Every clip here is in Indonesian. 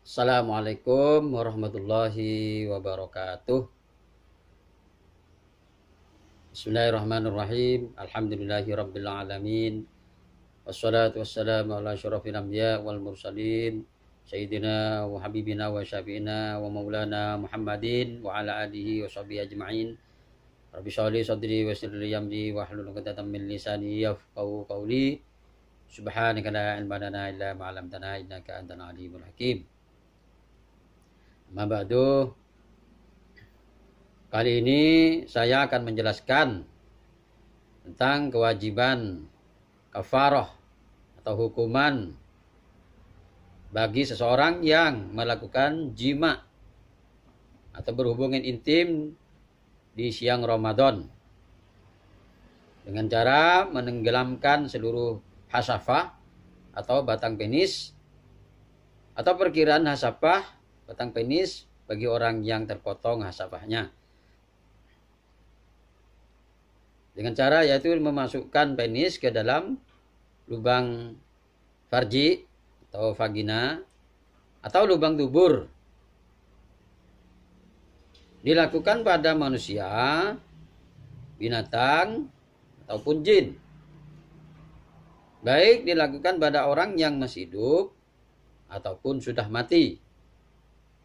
Assalamualaikum warahmatullahi wabarakatuh. Bismillahirrahmanirrahim. Alhamdulillahi rabbil alamin. Wassalatu wassalamu ala asyrafil anbiya wal mursalin. Sayyidina wa habibina wa syafi'ina wa maulana Muhammadin wa ala alihi wa sahbihi ajma'in. Rabbi shrah li sadri wa yassir li amri wa hlul 'uqdatam min lisani yafqahu qawli. Subhanaka la ilma lana illa ma 'allamtana innaka antal alimul hakim. Amma ba'du, kali ini saya akan menjelaskan tentang kewajiban kafarah atau hukuman bagi seseorang yang melakukan jima atau berhubungan intim di siang Ramadan dengan cara menenggelamkan seluruh hasafah atau batang penis atau perkiraan hasafah batang penis bagi orang yang terpotong hasafahnya. Dengan cara yaitu memasukkan penis ke dalam lubang farji atau vagina atau lubang dubur. Dilakukan pada manusia, binatang, ataupun jin. Baik dilakukan pada orang yang masih hidup ataupun sudah mati.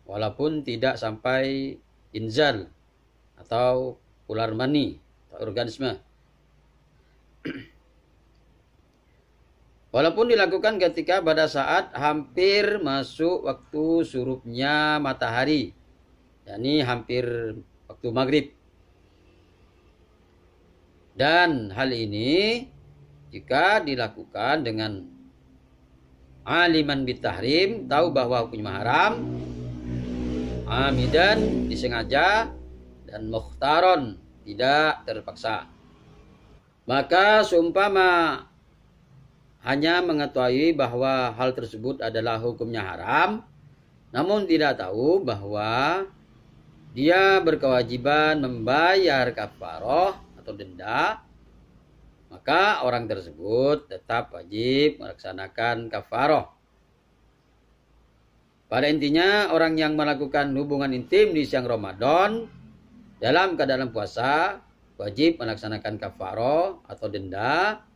Walaupun tidak sampai inzal atau ular mani atau organisme. Walaupun dilakukan ketika pada saat hampir masuk waktu surupnya matahari, yakni hampir waktu maghrib. Dan hal ini jika dilakukan dengan aliman bitahrim, tahu bahwa hukumnya haram, amidan disengaja, dan mukhtaron tidak terpaksa. Maka seumpama hanya mengetahui bahwa hal tersebut adalah hukumnya haram, namun tidak tahu bahwa dia berkewajiban membayar kafarah atau denda, maka orang tersebut tetap wajib melaksanakan kafarah. Pada intinya, orang yang melakukan hubungan intim di siang Ramadan dalam keadaan puasa wajib melaksanakan kafarah atau denda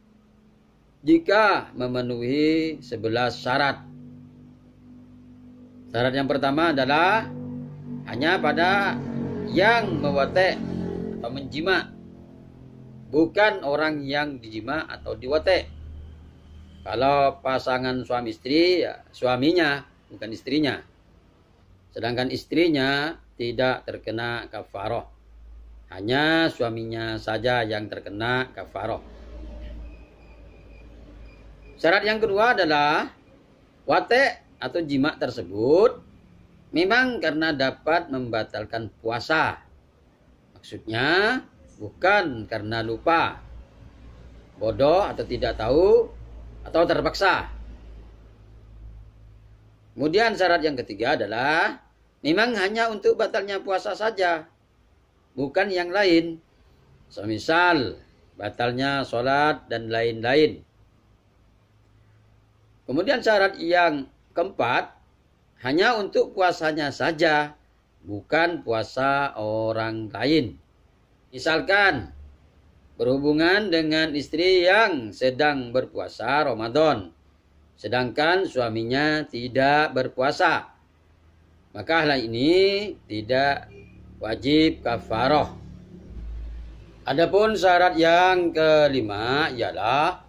jika memenuhi 11 syarat. Syarat yang pertama adalah hanya pada yang mewate atau menjima, bukan orang yang dijima atau diwate. Kalau pasangan suami istri, ya suaminya, bukan istrinya. Sedangkan istrinya tidak terkena kafarah. Hanya suaminya saja yang terkena kafarah. Syarat yang kedua adalah wate atau jima tersebut memang karena dapat membatalkan puasa. Maksudnya bukan karena lupa, bodoh atau tidak tahu, atau terpaksa. Kemudian syarat yang ketiga adalah memang hanya untuk batalnya puasa saja, bukan yang lain. Semisal batalnya sholat dan lain-lain. Kemudian syarat yang keempat, hanya untuk puasanya saja, bukan puasa orang lain. Misalkan berhubungan dengan istri yang sedang berpuasa Ramadan, sedangkan suaminya tidak berpuasa, maka hal ini tidak wajib kafarah. Adapun syarat yang kelima ialah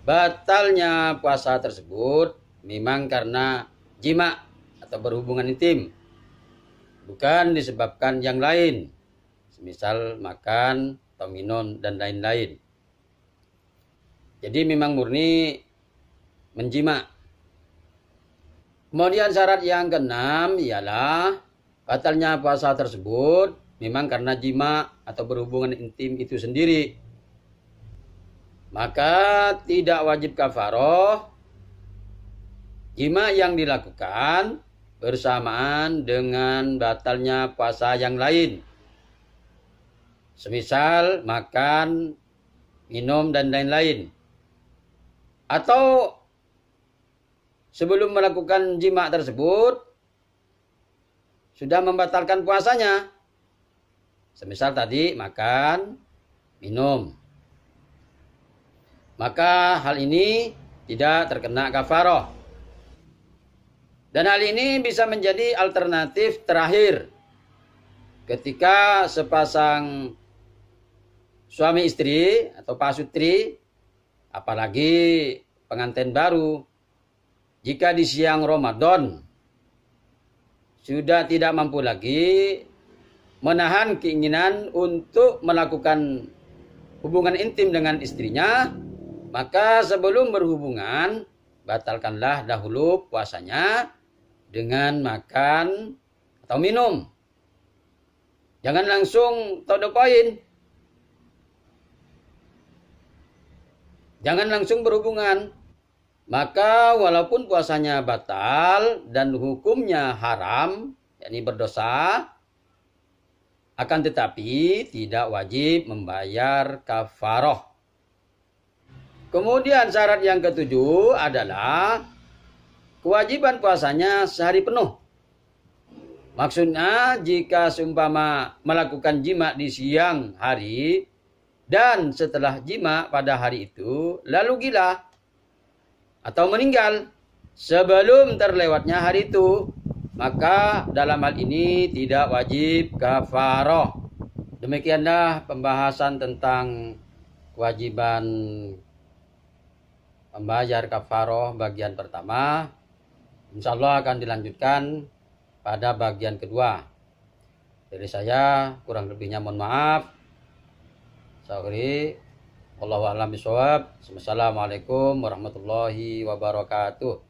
batalnya puasa tersebut memang karena jima atau berhubungan intim, bukan disebabkan yang lain, semisal makan atau minum dan lain-lain. Jadi memang murni menjima. Kemudian syarat yang keenam ialah batalnya puasa tersebut memang karena jima atau berhubungan intim itu sendiri. Maka tidak wajib kafarah jima yang dilakukan bersamaan dengan batalnya puasa yang lain. Semisal makan, minum, dan lain-lain. Atau sebelum melakukan jima tersebut, sudah membatalkan puasanya. Semisal tadi makan, minum. Maka hal ini tidak terkena kafaroh. Dan hal ini bisa menjadi alternatif terakhir ketika sepasang suami istri atau pasutri, apalagi pengantin baru, jika di siang Ramadan sudah tidak mampu lagi menahan keinginan untuk melakukan hubungan intim dengan istrinya, maka sebelum berhubungan, batalkanlah dahulu puasanya dengan makan atau minum. Jangan langsung to the point. Jangan langsung berhubungan. Maka walaupun puasanya batal dan hukumnya haram, yakni berdosa, akan tetapi tidak wajib membayar kafaroh. Kemudian syarat yang ketujuh adalah kewajiban puasanya sehari penuh. Maksudnya jika seumpama melakukan jima di siang hari dan setelah jima pada hari itu lalu gila atau meninggal sebelum terlewatnya hari itu, maka dalam hal ini tidak wajib kafaroh. Demikianlah pembahasan tentang kewajiban membayar kafaroh bagian pertama. Insyaallah akan dilanjutkan pada bagian kedua. Dari saya kurang lebihnya mohon maaf. Wallahu a'lam bishawab. Wassalamualaikum warahmatullahi wabarakatuh.